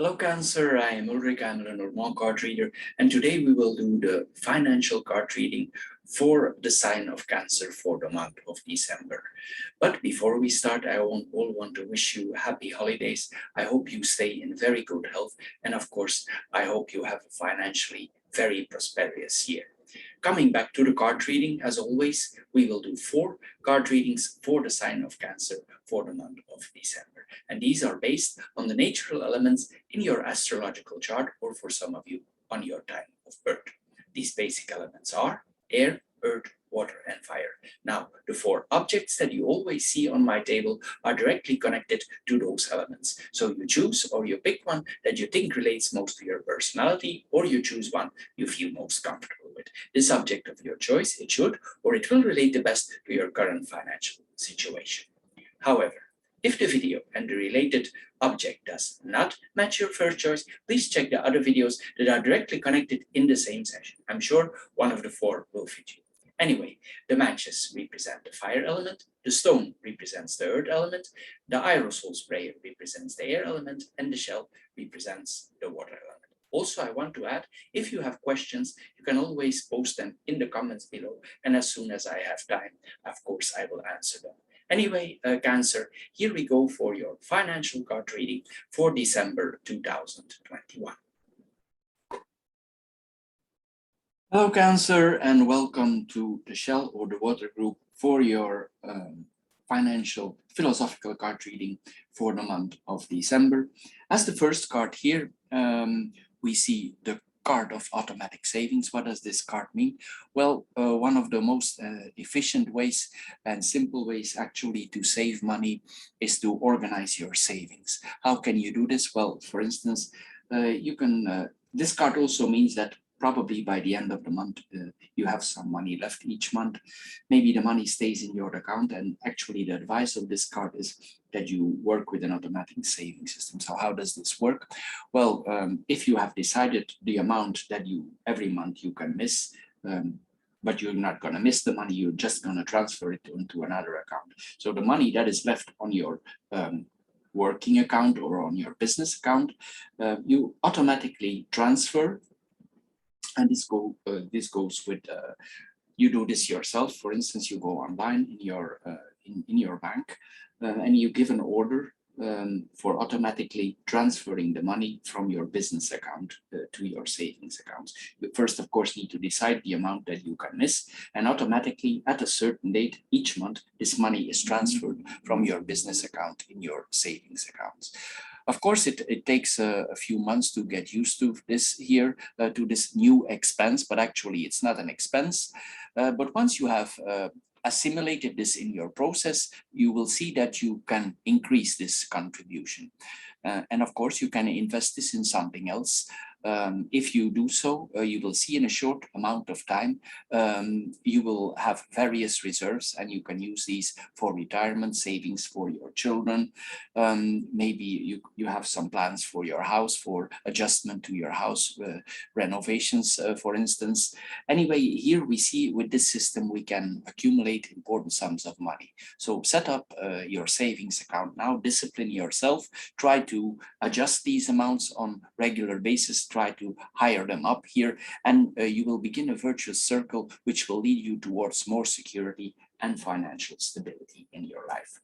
Hello Cancer, I am Ulrich, I'm a normal card reader, and today we will do the financial card reading for the sign of Cancer for the month of December. But before we start, I all want to wish you happy holidays. I hope you stay in very good health, and of course, I hope you have a financially very prosperous year. Coming back to the card reading, as always, we will do 4 card readings for the sign of Cancer for the month of December. And these are based on the natural elements in your astrological chart, or for some of you, on your time of birth. These basic elements are air, earth, water, and fire. Now, the 4 objects that you always see on my table are directly connected to those elements. So you choose or you pick one that you think relates most to your personality, or you choose one you feel most comfortable with. This object of your choice, it should or it will relate the best to your current financial situation. However, if the video and the related object does not match your first choice, please check the other videos that are directly connected in the same session. I'm sure one of the 4 will fit you. Anyway, the matches represent the fire element, the stone represents the earth element, the aerosol sprayer represents the air element, and the shell represents the water element. Also, I want to add, if you have questions, you can always post them in the comments below, and as soon as I have time, of course, I will answer them. Anyway, Cancer, here we go for your financial card reading for December 2021. Hello Cancer, and welcome to the Shell or the Water group for your financial philosophical card reading for the month of December. As the first card here, we see the card of automatic savings. What does this card mean? Well, one of the most efficient ways and simple ways actually to save money is to organize your savings. How can you do this? Well, for instance, you can, this card also means that probably by the end of the month, you have some money left each month. Maybe the money stays in your account, and actually the advice of this card is that you work with an automatic saving system. So how does this work? Well, if you have decided the amount that you every month you can miss, but you're not going to miss the money, you're just going to transfer it into another account. So the money that is left on your working account or on your business account, you automatically transfer. And this goes with you do this yourself. For instance, you go online in your bank and you give an order for automatically transferring the money from your business account to your savings accounts. You first, of course, need to decide the amount that you can miss, and automatically at a certain date each month, this money is transferred from your business account in your savings accounts. Of course, it takes a few months to get used to this here, to this new expense, but actually it's not an expense. But once you have assimilated this in your process, you will see that you can increase this contribution. And of course, you can invest this in something else. If you do so, you will see in a short amount of time, you will have various reserves, and you can use these for retirement savings for your children. Maybe you have some plans for your house, for adjustment to your house, renovations, for instance. Anyway, here we see with this system, we can accumulate important sums of money. So set up your savings account now, discipline yourself, try to adjust these amounts on regular basis, try to hire them up here, and you will begin a virtuous circle which will lead you towards more security and financial stability in your life.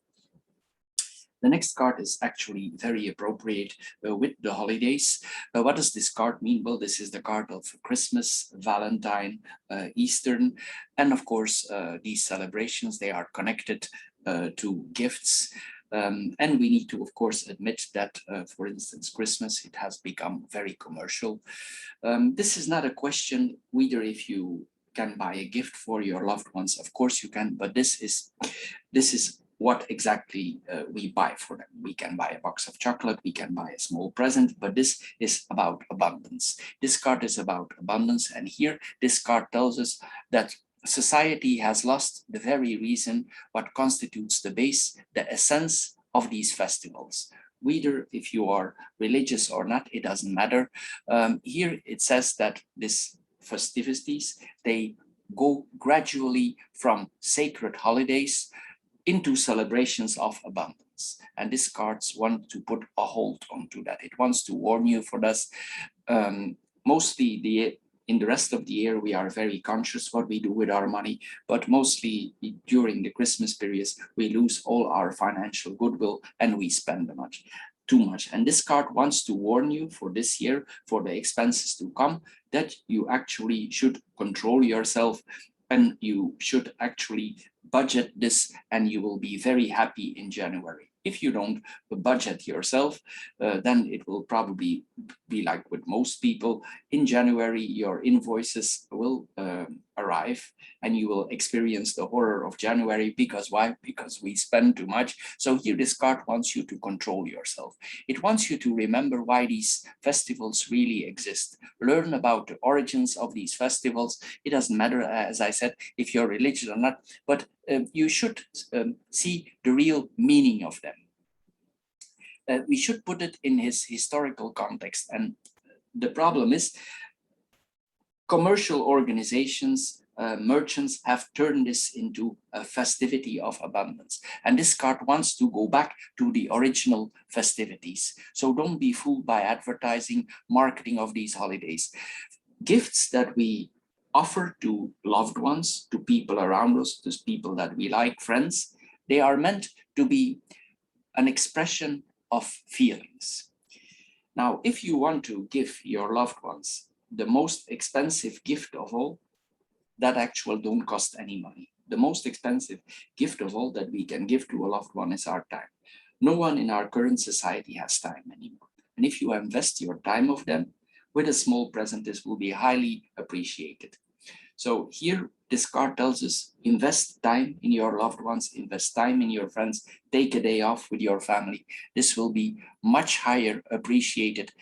The next card is actually very appropriate with the holidays. What does this card mean? Well, this is the card of Christmas, Valentine, Easter, and of course, these celebrations, they are connected to gifts. And we need to, of course, admit that, for instance, Christmas, it has become very commercial. This is not a question whether if you can buy a gift for your loved ones. Of course you can, but this is what exactly we buy for them. We can buy a box of chocolate, we can buy a small present, but this is about abundance. This card is about abundance, and here this card tells us that society has lost the very reason what constitutes the base, the essence of these festivals. Whether if you are religious or not, it doesn't matter. Here it says that these festivities, they go gradually from sacred holidays into celebrations of abundance. abundance. And these cards want to put a hold onto that. It wants to warn you for this. Mostly in the rest of the year, we are very conscious what we do with our money, but mostly during the Christmas periods, we lose all our financial goodwill and we spend too much. And this card wants to warn you for this year, for the expenses to come, that you actually should control yourself and you should actually budget this, and you will be very happy in January. If you don't budget yourself, then it will probably be like with most people. In January, your invoices will arrive and you will experience the horror of January. Because why? Because we spend too much. So here this card wants you to control yourself. It wants you to remember why these festivals really exist. Learn about the origins of these festivals. It doesn't matter, as I said, if you're religious or not, but you should see the real meaning of them. We should put it in his historical context. And the problem is commercial organizations, merchants have turned this into a festivity of abundance. And this card wants to go back to the original festivities. So don't be fooled by advertising, marketing of these holidays. Gifts that we offer to loved ones, to people around us, to people that we like, friends, they are meant to be an expression of feelings. Now, if you want to give your loved ones the most expensive gift of all, that actually don't cost any money. The most expensive gift of all that we can give to a loved one is our time. No one in our current society has time anymore. And if you invest your time of them with a small present, this will be highly appreciated. So here, this card tells us, invest time in your loved ones, invest time in your friends, take a day off with your family. This will be much higher appreciated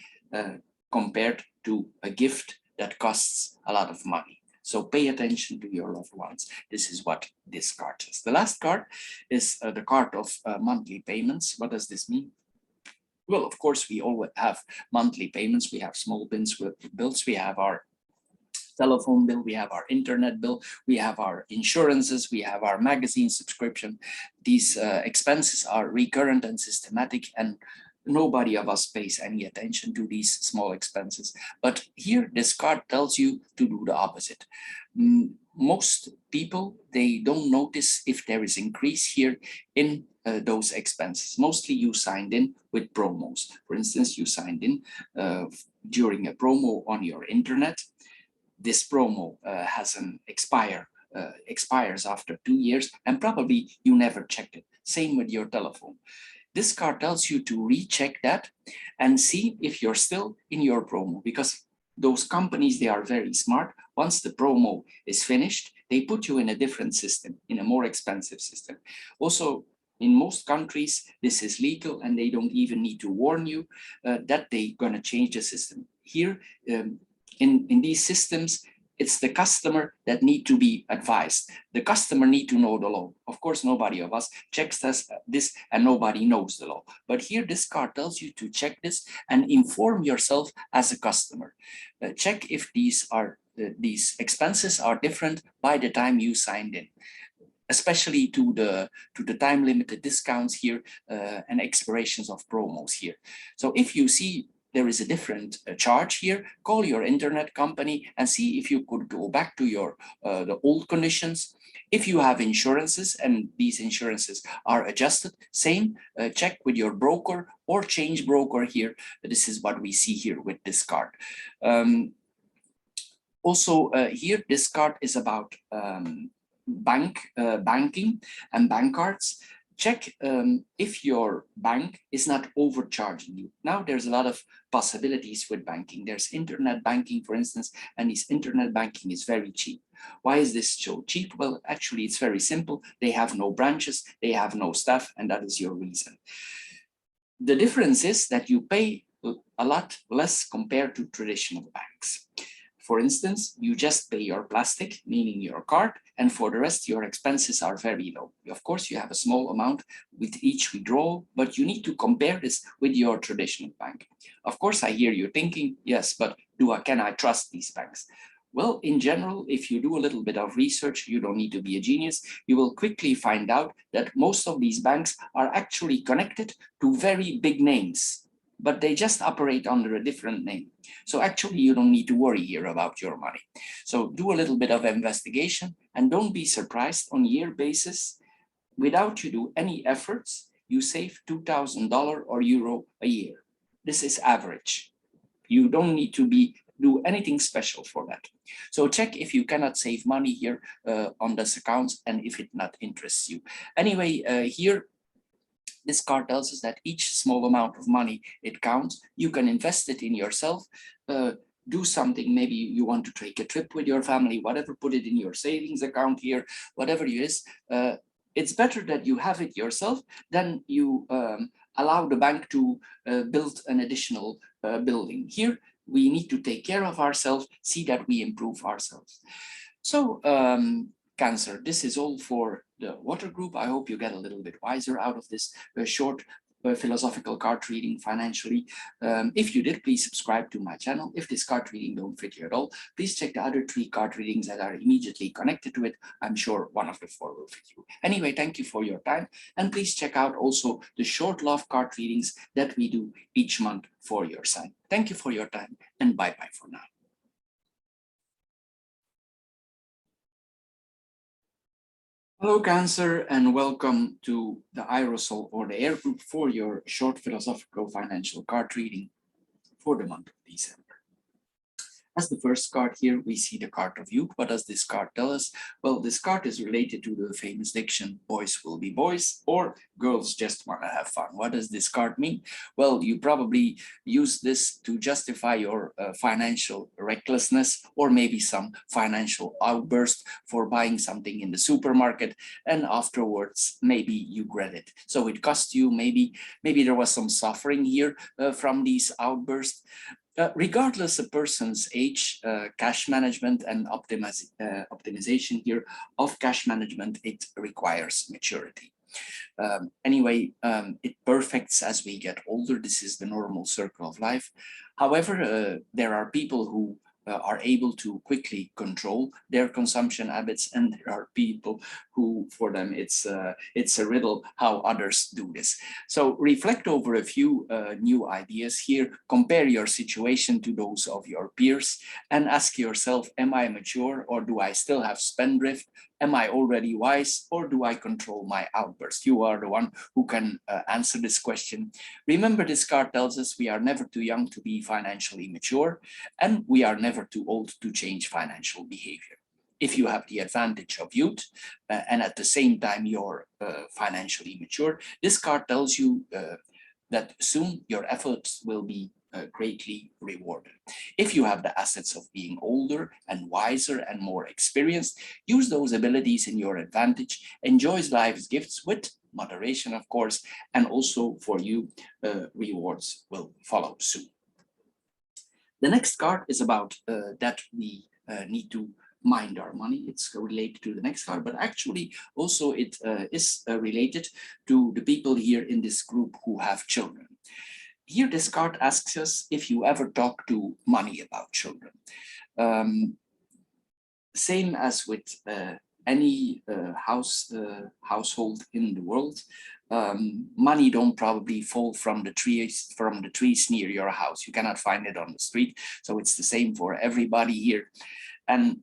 compared to a gift that costs a lot of money. So pay attention to your loved ones. This is what this card is. The last card is the card of monthly payments. What does this mean? Well, of course, we all have monthly payments. We have small bills. We have our telephone bill, we have our internet bill, we have our insurances, we have our magazine subscription. These expenses are recurrent and systematic, and nobody of us pays any attention to these small expenses. But here, this card tells you to do the opposite. Most people, they don't notice if there is increase here in those expenses. Mostly you signed in with promos. For instance, you signed in during a promo on your internet. This promo has an expires after 2 years, and probably you never checked it. Same with your telephone. This card tells you to recheck that and see if you're still in your promo, because those companies, they are very smart. Once the promo is finished, they put you in a different system, in a more expensive system. Also, in most countries, this is legal and they don't even need to warn you that they're gonna change the system. Here, in these systems, it's the customer that need to be advised. The customer need to know the law. Of course, nobody of us checks this and nobody knows the law. But here, this card tells you to check this and inform yourself as a customer. Check if these expenses are different by the time you signed in, especially to the time limited discounts here and expirations of promos here. So if you see there is a different charge here, call your internet company and see if you could go back to your the old conditions. If you have insurances and these insurances are adjusted, same, check with your broker or change broker here. This is what we see here with this card. Also here, this card is about banking and bank cards. Check if your bank is not overcharging you. Now there's a lot of possibilities with banking. There's internet banking, for instance, and this internet banking is very cheap. Why is this so cheap? Well, actually, it's very simple. They have no branches, they have no staff, and that is your reason. The difference is that you pay a lot less compared to traditional banks. For instance, you just pay your plastic, meaning your card, and for the rest, your expenses are very low. Of course, you have a small amount with each withdrawal, but you need to compare this with your traditional bank. Of course, I hear you thinking, yes, but can I trust these banks? Well, in general, if you do a little bit of research, you don't need to be a genius, you will quickly find out that most of these banks are actually connected to very big names, but they just operate under a different name. So actually, you don't need to worry here about your money. So do a little bit of investigation and don't be surprised on year basis. Without you do any efforts, you save $2,000 or euro a year. This is average. You don't need to do anything special for that. So check if you cannot save money here on this account and if it not interests you. Anyway, here, this card tells us that each small amount of money, it counts. You can invest it in yourself, do something, maybe you want to take a trip with your family, whatever, put it in your savings account here, whatever it is. It's better that you have it yourself than you allow the bank to build an additional building. Here, we need to take care of ourselves, see that we improve ourselves. So Cancer, this is all for the water group. I hope you get a little bit wiser out of this short philosophical card reading financially. If you did, please subscribe to my channel. If this card reading don't fit you at all, please check the other 3 card readings that are immediately connected to it. I'm sure one of the 4 will fit you. Anyway, thank you for your time. And please check out also the short love card readings that we do each month for your sign. Thank you for your time and bye-bye for now. Hello, Cancer, and welcome to the Aerosol or the Air Group for your short philosophical financial card reading for the month of December. As the first card here, we see the card of youth. What does this card tell us? Well, this card is related to the famous diction, boys will be boys, or girls just want to have fun. What does this card mean? Well, you probably use this to justify your financial recklessness, or maybe some financial outburst for buying something in the supermarket, and afterwards, maybe you regret it. So it cost you, maybe there was some suffering here from these outbursts. Regardless of person's age, cash management and optimization here of cash management, it requires maturity. Anyway, it perfects as we get older. This is the normal circle of life. However, there are people who are able to quickly control their consumption habits, and there are people who, for them, it's a riddle how others do this. So reflect over a few new ideas here, compare your situation to those of your peers, and ask yourself, am I mature or do I still have spendthrift? Am I already wise or do I control my outburst? You are the one who can answer this question. Remember, this card tells us we are never too young to be financially mature, and we are never too old to change financial behavior. If you have the advantage of youth and at the same time you're financially mature, this card tells you that soon your efforts will be greatly rewarded. If you have the assets of being older and wiser and more experienced, use those abilities in your advantage, enjoy life's gifts with moderation, of course, and also for you, rewards will follow soon. The next card is about that we need to mind our money. It's related to the next card, but actually also it is related to the people here in this group who have children. Here, this card asks us if you ever talk to money about children. Same as with any household in the world, money don't probably fall from the trees near your house. You cannot find it on the street. So it's the same for everybody here. And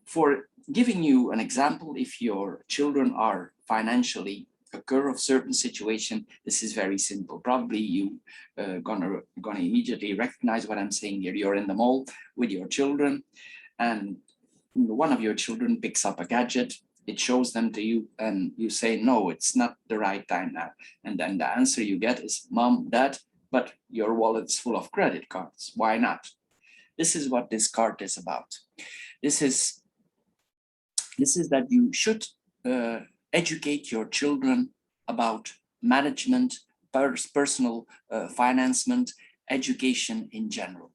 for giving you an example, if your children are financially occur of certain situation, this is very simple. Probably you gonna immediately recognize what I'm saying here. You're in the mall with your children, and one of your children picks up a gadget. It shows them to you, and you say, "No, it's not the right time now." And then the answer you get is, "Mom, Dad, but your wallet's full of credit cards. Why not?" This is what this card is about. This is that you should educate your children about management, personal financement, education in general.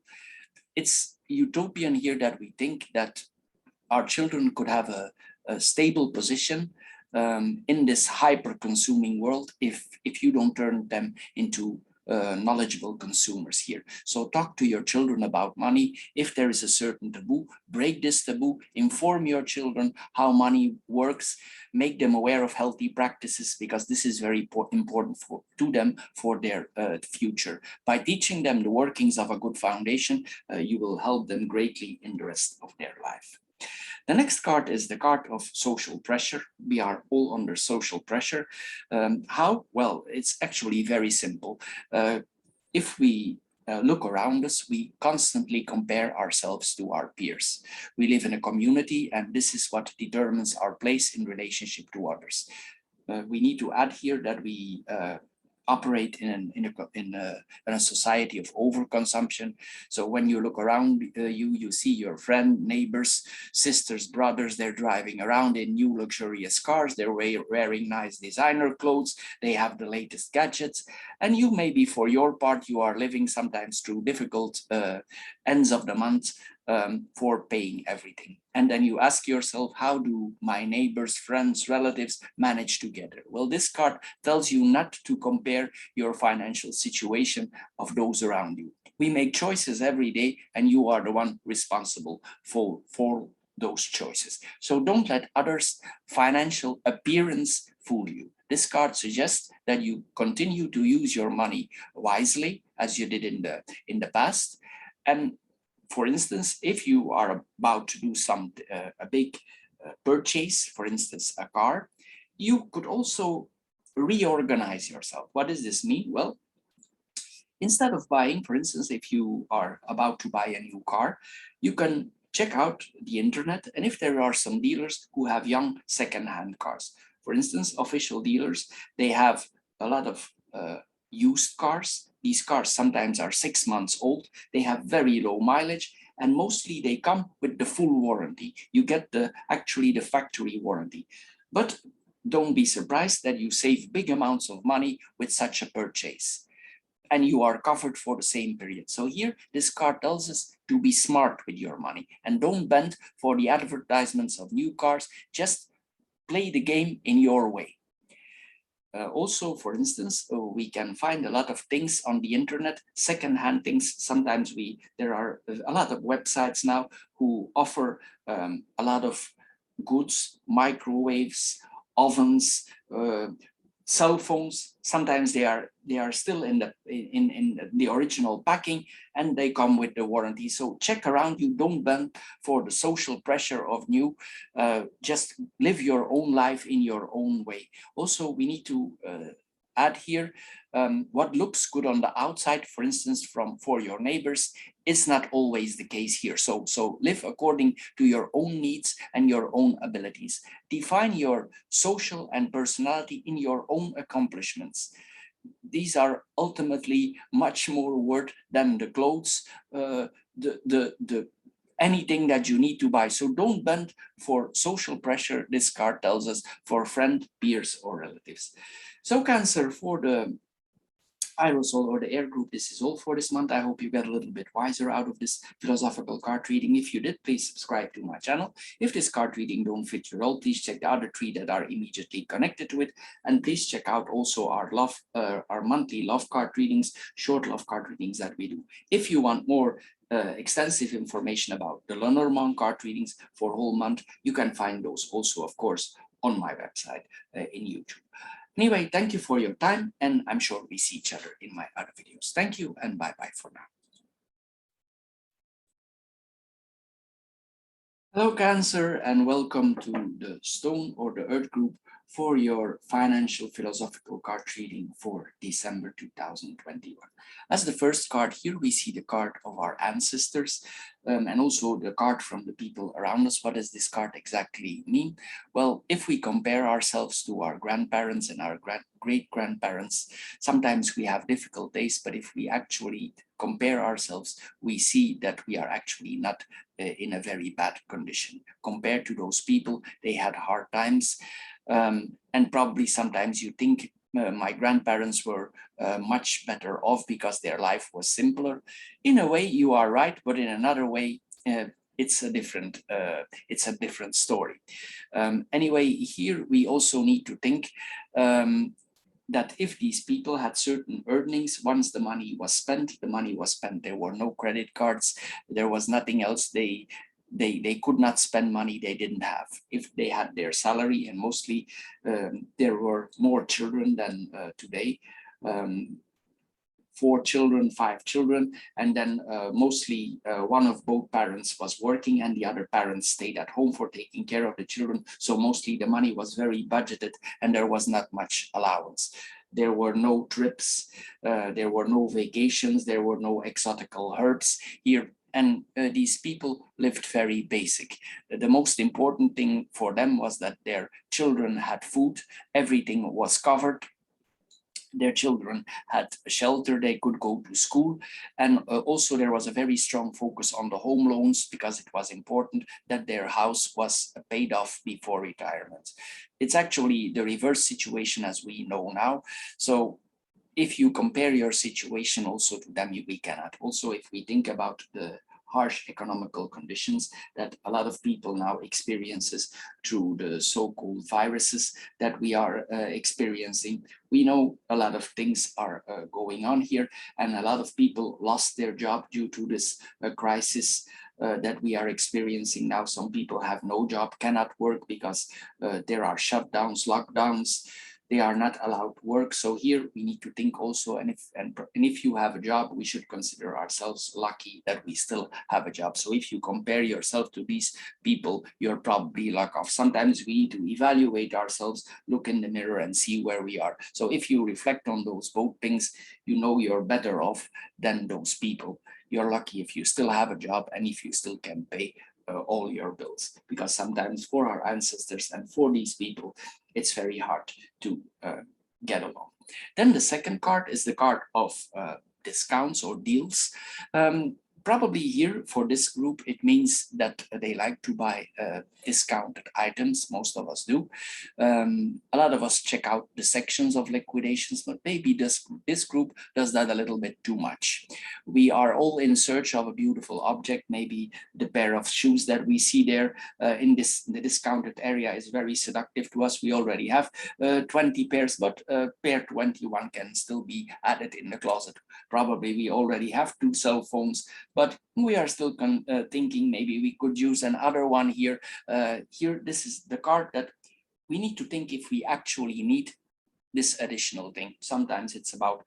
It's utopian here that we think that our children could have a stable position in this hyper-consuming world if you don't turn them into knowledgeable consumers here. So talk to your children about money. If there is a certain taboo, break this taboo, inform your children how money works, make them aware of healthy practices, because this is very important to them for their future. By teaching them the workings of a good foundation, you will help them greatly in the rest of their life. The next card is the card of social pressure. We are all under social pressure. How? Well, it's actually very simple. If we look around us, we constantly compare ourselves to our peers. We live in a community, and this is what determines our place in relationship to others. We need to add here that we operate in a society of overconsumption. So when you look around you see your friend, neighbors, sisters, brothers, they're driving around in new luxurious cars, they're wearing nice designer clothes, they have the latest gadgets, and you maybe for your part, you are living sometimes through difficult ends of the month for paying everything. And then you ask yourself, how do my neighbors, friends, relatives manage together? Well, this card tells you not to compare your financial situation of those around you. We make choices every day, and you are the one responsible for those choices. So don't let others' financial appearance fool you. This card suggests that you continue to use your money wisely, as you did in the past. And for instance, if you are about to do a big purchase, for instance, a car, you could also reorganize yourself. What does this mean? Well, instead of buying, for instance, if you are about to buy a new car, you can check out the internet, and if there are some dealers who have young second-hand cars. For instance, official dealers, they have a lot of used cars. These cars sometimes are 6 months old. They have very low mileage, and mostly they come with the full warranty. You get actually the factory warranty. But don't be surprised that you save big amounts of money with such a purchase, and you are covered for the same period. So here, this card tells us to be smart with your money and don't bend for the advertisements of new cars. Just play the game in your way. Also, for instance, we can find a lot of things on the internet, secondhand things. Sometimes there are a lot of websites now who offer a lot of goods, microwaves, ovens, cell phones. Sometimes they are still in the original packing, and they come with the warranty. So check around you, don't bend for the social pressure of new. Just live your own life in your own way. Also, we need to add here, what looks good on the outside, for instance, for your neighbors, is not always the case here. So live according to your own needs and your own abilities. Define your social and personality in your own accomplishments. These are ultimately much more worth than the clothes, anything that you need to buy. So don't bend for social pressure, this card tells us, for friend, peers, or relatives. So Cancer, for the Aerosol or the air group, this is all for this month. I hope you get a little bit wiser out of this philosophical card reading. If you did, please subscribe to my channel. If this card reading don't fit your role, please check the other 3 that are immediately connected to it. And please check out also our monthly love card readings, short love card readings that we do. If you want more extensive information about the Lenormand card readings for a whole month, you can find those also, of course, on my website in YouTube. Anyway, thank you for your time, and I'm sure we see each other in my other videos. Thank you, and bye-bye for now. Hello, Cancer, and welcome to the Stone or the Earth group for your financial philosophical card reading for December 2021. As the first card here, we see the card of our ancestors, and also the card from the people around us. What does this card exactly mean? Well, if we compare ourselves to our grandparents and our great-grandparents, sometimes we have difficult days, but if we actually compare ourselves, we see that we are actually not in a very bad condition. Compared to those people, they had hard times, and probably sometimes you think my grandparents were much better off because their life was simpler. In a way, you are right, but in another way, it's a different story. Anyway, here we also need to think that if these people had certain earnings, once the money was spent, the money was spent. There were no credit cards. There was nothing else. They could not spend money they didn't have. If they had their salary, and mostly there were more children than today, 4 children, 5 children, and then mostly one of both parents was working and the other parents stayed at home for taking care of the children. So mostly the money was very budgeted and there was not much allowance. There were no trips, there were no vacations, there were no exotical herbs here. And these people lived very basic. The most important thing for them was that their children had food, everything was covered, their children had shelter, they could go to school. And also there was a very strong focus on the home loans because it was important that their house was paid off before retirement. It's actually the reverse situation as we know now. So if you compare your situation also to them, we cannot. Also, if we think about the harsh economical conditions that a lot of people now experiences through the so-called viruses that we are experiencing. We know a lot of things are going on here, and a lot of people lost their job due to this crisis that we are experiencing now. Some people have no job, cannot work because there are shutdowns, lockdowns. They are not allowed to work. So here we need to think also, and if you have a job, we should consider ourselves lucky that we still have a job. So if you compare yourself to these people, you're probably luck off. Sometimes we need to evaluate ourselves, look in the mirror and see where we are. So if you reflect on those both things, you know you're better off than those people. You're lucky if you still have a job and if you still can pay all your bills, because sometimes for our ancestors and for these people, it's very hard to get along. Then the second card is the card of discounts or deals. Probably here for this group, it means that they like to buy discounted items. Most of us do. A lot of us check out the sections of liquidations, but maybe this group does that a little bit too much. We are all in search of a beautiful object. Maybe the pair of shoes that we see there in the discounted area is very seductive to us. We already have 20 pairs, but pair 21 can still be added in the closet. Probably we already have 2 cell phones, but we are still thinking maybe we could use another one here. Here, this is the card that we need to think if we actually need this additional thing. Sometimes it's about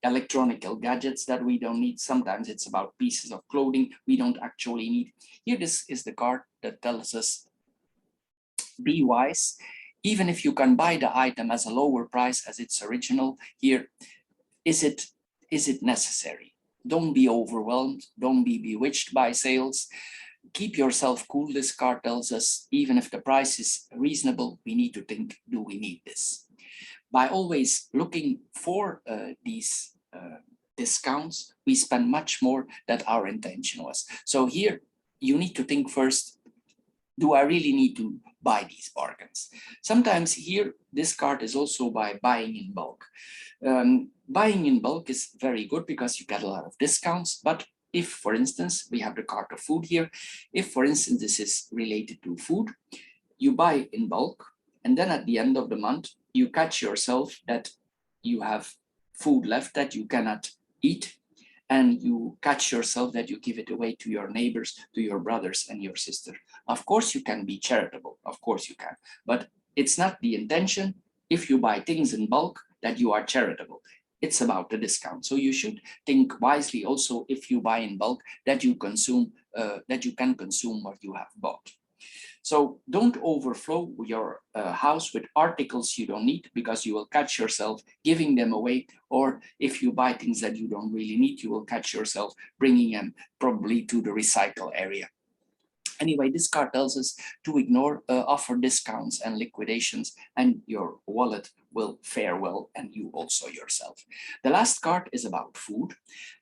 electronic gadgets that we don't need. Sometimes it's about pieces of clothing we don't actually need. Here, this is the card that tells us, be wise. Even if you can buy the item as a lower price as its original, here, is it necessary? Don't be overwhelmed. Don't be bewitched by sales. Keep yourself cool. This card tells us, even if the price is reasonable, we need to think, do we need this? By always looking for these discounts, we spend much more than our intention was. So here, you need to think first, do I really need to buy these bargains? Sometimes here, this card is also by buying in bulk. Buying in bulk is very good because you get a lot of discounts. But if, for instance, we have the card of food here, if, for instance, this is related to food, you buy in bulk, and then at the end of the month, you catch yourself that you have food left that you cannot eat, and you catch yourself that you give it away to your neighbors, to your brothers and your sister. Of course, you can be charitable. Of course you can. But it's not the intention, if you buy things in bulk, that you are charitable. It's about the discount. So you should think wisely also, if you buy in bulk, that you consume, that you can consume what you have bought. So don't overflow your house with articles you don't need, because you will catch yourself giving them away. Or if you buy things that you don't really need, you will catch yourself bringing them probably to the recycle area. Anyway, this card tells us to ignore offer discounts and liquidations, and your wallet will fare well, and you also yourself. The last card is about food.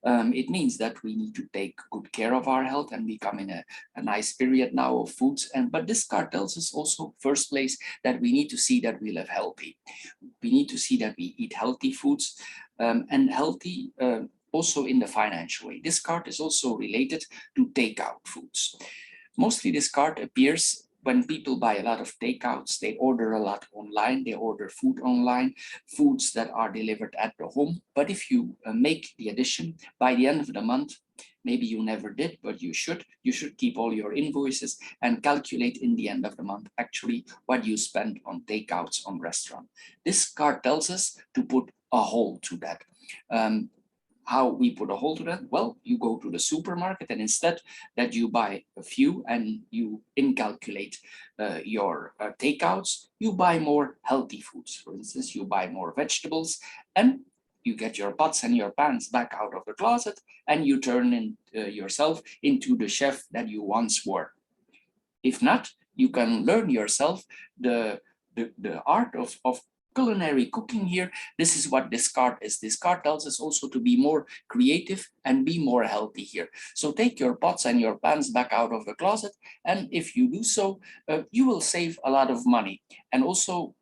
It means that we need to take good care of our health, and we come in a nice period now of foods. But this card tells us also, first place, that we need to see that we live healthy. We need to see that we eat healthy foods, and healthy also in the financial way. This card is also related to takeout foods. Mostly this card appears when people buy a lot of takeouts, they order a lot online, they order food online, foods that are delivered at the home. But if you make the addition by the end of the month, maybe you never did, but you should keep all your invoices and calculate in the end of the month actually what you spend on takeouts on restaurant. This card tells us to put a hole to that. How we put a hole to that? Well, you go to the supermarket and instead that you buy a few and you incalculate your takeouts, you buy more healthy foods. For instance, you buy more vegetables and you get your pots and your pans back out of the closet and you turn yourself into the chef that you once were. If not, you can learn yourself the art of culinary cooking here. This is what this card is. This card tells us also to be more creative and be more healthy here. So take your pots and your pans back out of the closet. And if you do so, you will save a lot of money. And also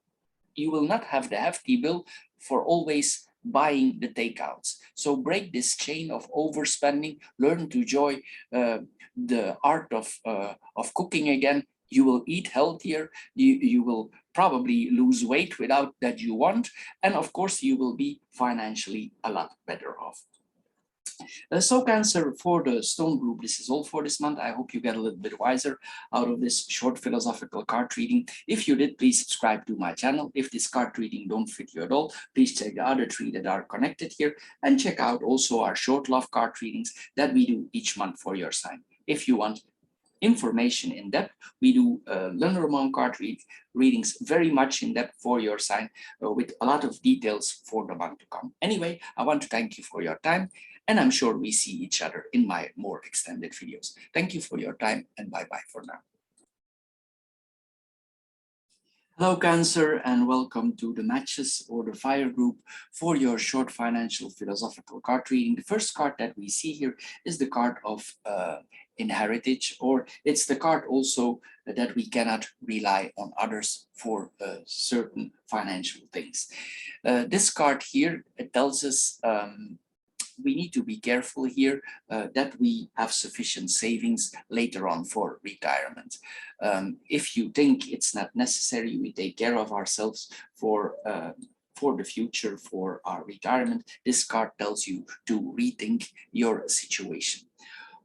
you will not have the hefty bill for always buying the takeouts. So break this chain of overspending, learn to enjoy the art of cooking again. You will eat healthier, you will probably lose weight without that you want, and of course you will be financially a lot better off. So Cancer, for the Stone Group, this is all for this month. I hope you get a little bit wiser out of this short philosophical card reading. If you did, please subscribe to my channel. If this card reading don't fit you at all, please check the other three that are connected here and check out also our short love card readings that we do each month for your sign. If you want information in depth, we do Lenormand card readings very much in depth for your sign with a lot of details for the month to come. Anyway, I want to thank you for your time, and I'm sure we see each other in my more extended videos. Thank you for your time, and bye-bye for now. Hello Cancer, and welcome to the Matches or the Fire group for your short financial philosophical card reading. The first card that we see here is the card of inheritance, or it's the card also that we cannot rely on others for certain financial things. This card here, it tells us we need to be careful here that we have sufficient savings later on for retirement. If you think it's not necessary, we take care of ourselves for the future, for our retirement, this card tells you to rethink your situation.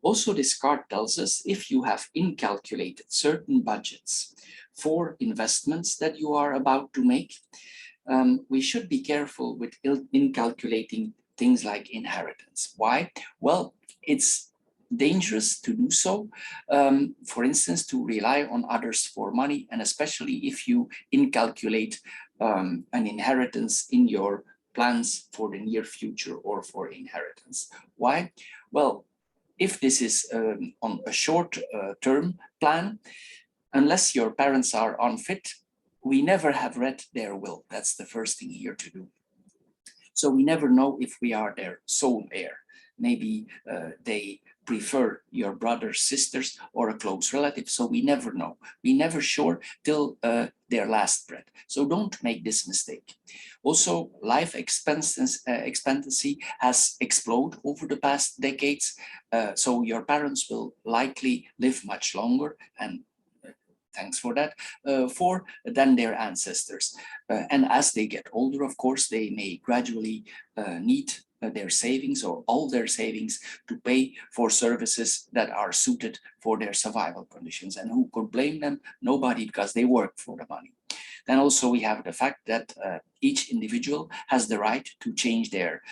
Also, this card tells us if you have incalculated certain budgets for investments that you are about to make, we should be careful with incalculating things like inheritance. Why? Well, it's dangerous to do so. For instance, to rely on others for money, and especially if you incalculate an inheritance in your plans for the near future or for inheritance. Why? Well, if this is on a short-term plan, unless your parents are unfit, we never have read their will. That's the first thing here to do. So we never know if we are their sole heir. Maybe they prefer your brothers, sisters, or a close relative. So we never know. We never sure till their last breath. So don't make this mistake. Also, life expectancy has exploded over the past decades. So your parents will likely live much longer, and thanks for that, than their ancestors. And as they get older, of course, they may gradually need their savings or all their savings to pay for services that are suited for their survival conditions. And who could blame them? Nobody, because they work for the money. Then also we have the fact that each individual has the right to change their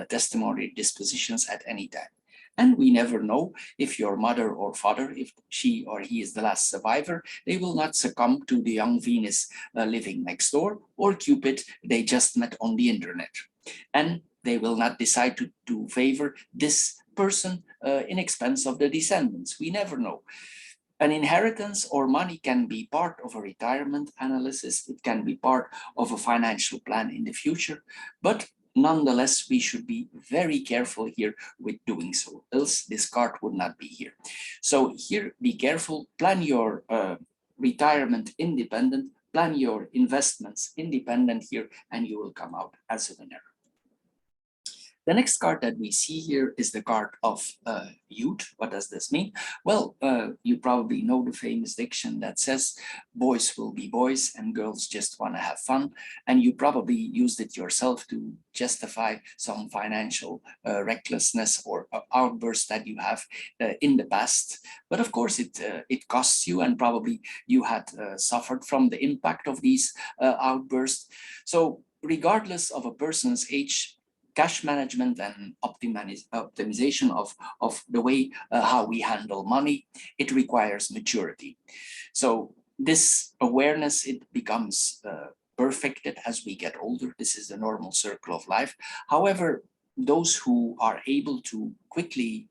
testimony dispositions at any time. And we never know if your mother or father, if she or he is the last survivor, they will not succumb to the young Venus living next door, or Cupid they just met on the internet. And they will not decide to favor this person in expense of the descendants. We never know. An inheritance or money can be part of a retirement analysis. It can be part of a financial plan in the future, but nonetheless, we should be very careful here with doing so, else this card would not be here. So here, be careful, plan your retirement independent, plan your investments independent here, and you will come out as a winner. The next card that we see here is the card of youth. What does this mean? Well, you probably know the famous diction that says, boys will be boys and girls just want to have fun. And you probably used it yourself to justify some financial recklessness or outburst that you have in the past. But of course, it costs you, and probably you had suffered from the impact of these outbursts. So regardless of a person's age, cash management and optimization of the way how we handle money, it requires maturity. So this awareness, it becomes perfected as we get older. This is the normal circle of life. However, those who are able to quickly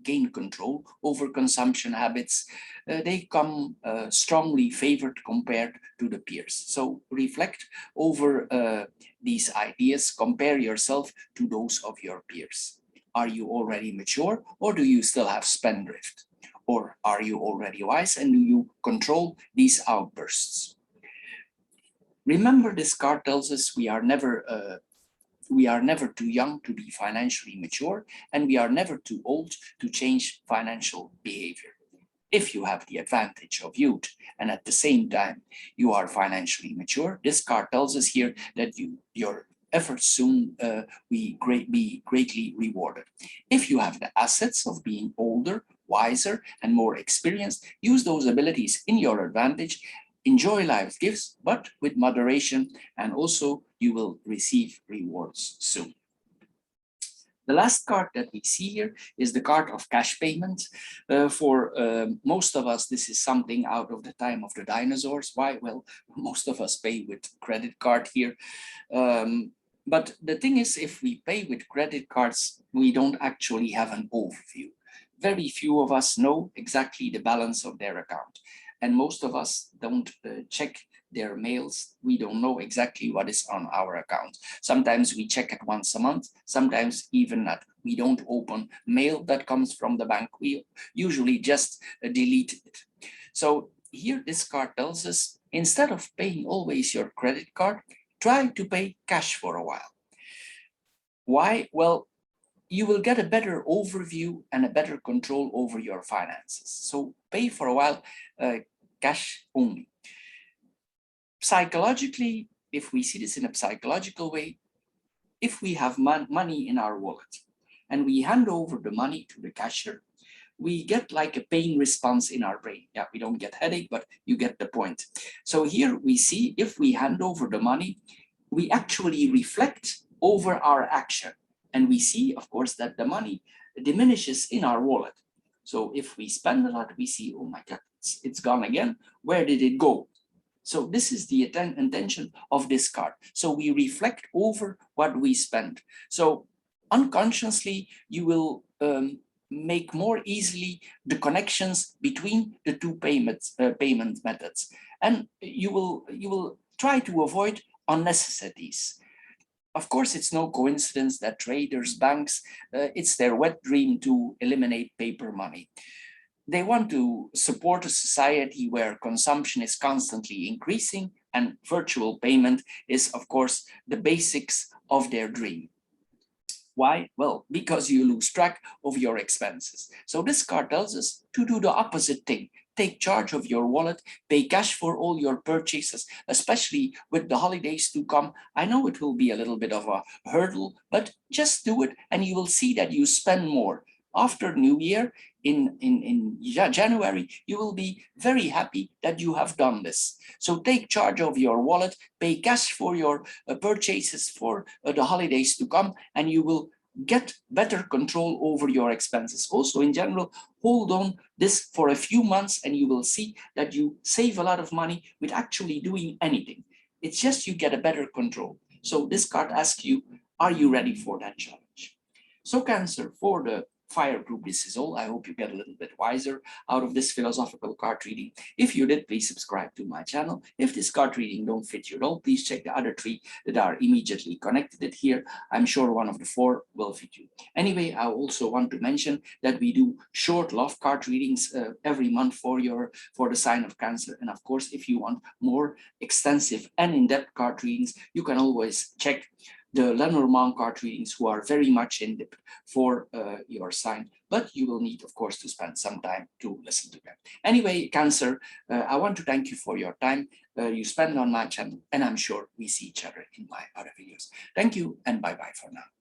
gain control over consumption habits, they come strongly favored compared to the peers. So reflect over these ideas, compare yourself to those of your peers. Are you already mature, or do you still have spendthrift? Or are you already wise, and do you control these outbursts? Remember, this card tells us we are never too young to be financially mature, and we are never too old to change financial behavior. If you have the advantage of youth and at the same time you are financially mature, this card tells us here that your efforts soon be greatly rewarded. If you have the assets of being older, wiser, and more experienced, use those abilities in your advantage. Enjoy life's gifts, but with moderation, and also you will receive rewards soon. The last card that we see here is the card of cash payment. For most of us, this is something out of the time of the dinosaurs. Why? Well, most of us pay with credit card here. But the thing is, if we pay with credit cards, we don't actually have an overview. Very few of us know exactly the balance of their account. And most of us don't check their mails. We don't know exactly what is on our account. Sometimes we check it once a month, sometimes even that we don't open mail that comes from the bank. We usually just delete it. So here this card tells us, instead of paying always your credit card, try to pay cash for a while. Why? Well, you will get a better overview and a better control over your finances. So pay for a while cash only. Psychologically, if we see this in a psychological way, if we have money in our wallet and we hand over the money to the cashier, we get like a pain response in our brain. Yeah, we don't get headache, but you get the point. So here we see, if we hand over the money, we actually reflect over our action. And we see, of course, that the money diminishes in our wallet. So if we spend a lot, we see, oh my God, it's gone again. Where did it go? So this is the intention of this card. So we reflect over what we spend. So unconsciously, you will make more easily the connections between the two payment methods, and you will try to avoid unnecessities. Of course, it's no coincidence that traders, banks, it's their wet dream to eliminate paper money. They want to support a society where consumption is constantly increasing, and virtual payment is, of course, the basics of their dream. Why? Well, because you lose track of your expenses. So this card tells us to do the opposite thing. Take charge of your wallet, pay cash for all your purchases, especially with the holidays to come. I know it will be a little bit of a hurdle, but just do it and you will see that you spend more. After New Year, in January, you will be very happy that you have done this. So take charge of your wallet, pay cash for your purchases for the holidays to come, and you will get better control over your expenses. Also, in general, hold on this for a few months and you will see that you save a lot of money with actually doing anything. It's just you get a better control. So this card asks you, are you ready for that challenge? So Cancer, for the fire group, this is all. I hope you get a little bit wiser out of this philosophical card reading. If you did, please subscribe to my channel. If this card reading don't fit you at all, please check the other 3 that are immediately connected here. I'm sure one of the 4 will fit you. Anyway, I also want to mention that we do short love card readings every month for the sign of Cancer. And of course, if you want more extensive and in-depth card readings, you can always check the Lenormand card readings who are very much in depth for your sign, but you will need, of course, to spend some time to listen to them. Anyway, Cancer, I want to thank you for your time you spend on my channel, and I'm sure we see each other in my other videos. Thank you, and bye-bye for now.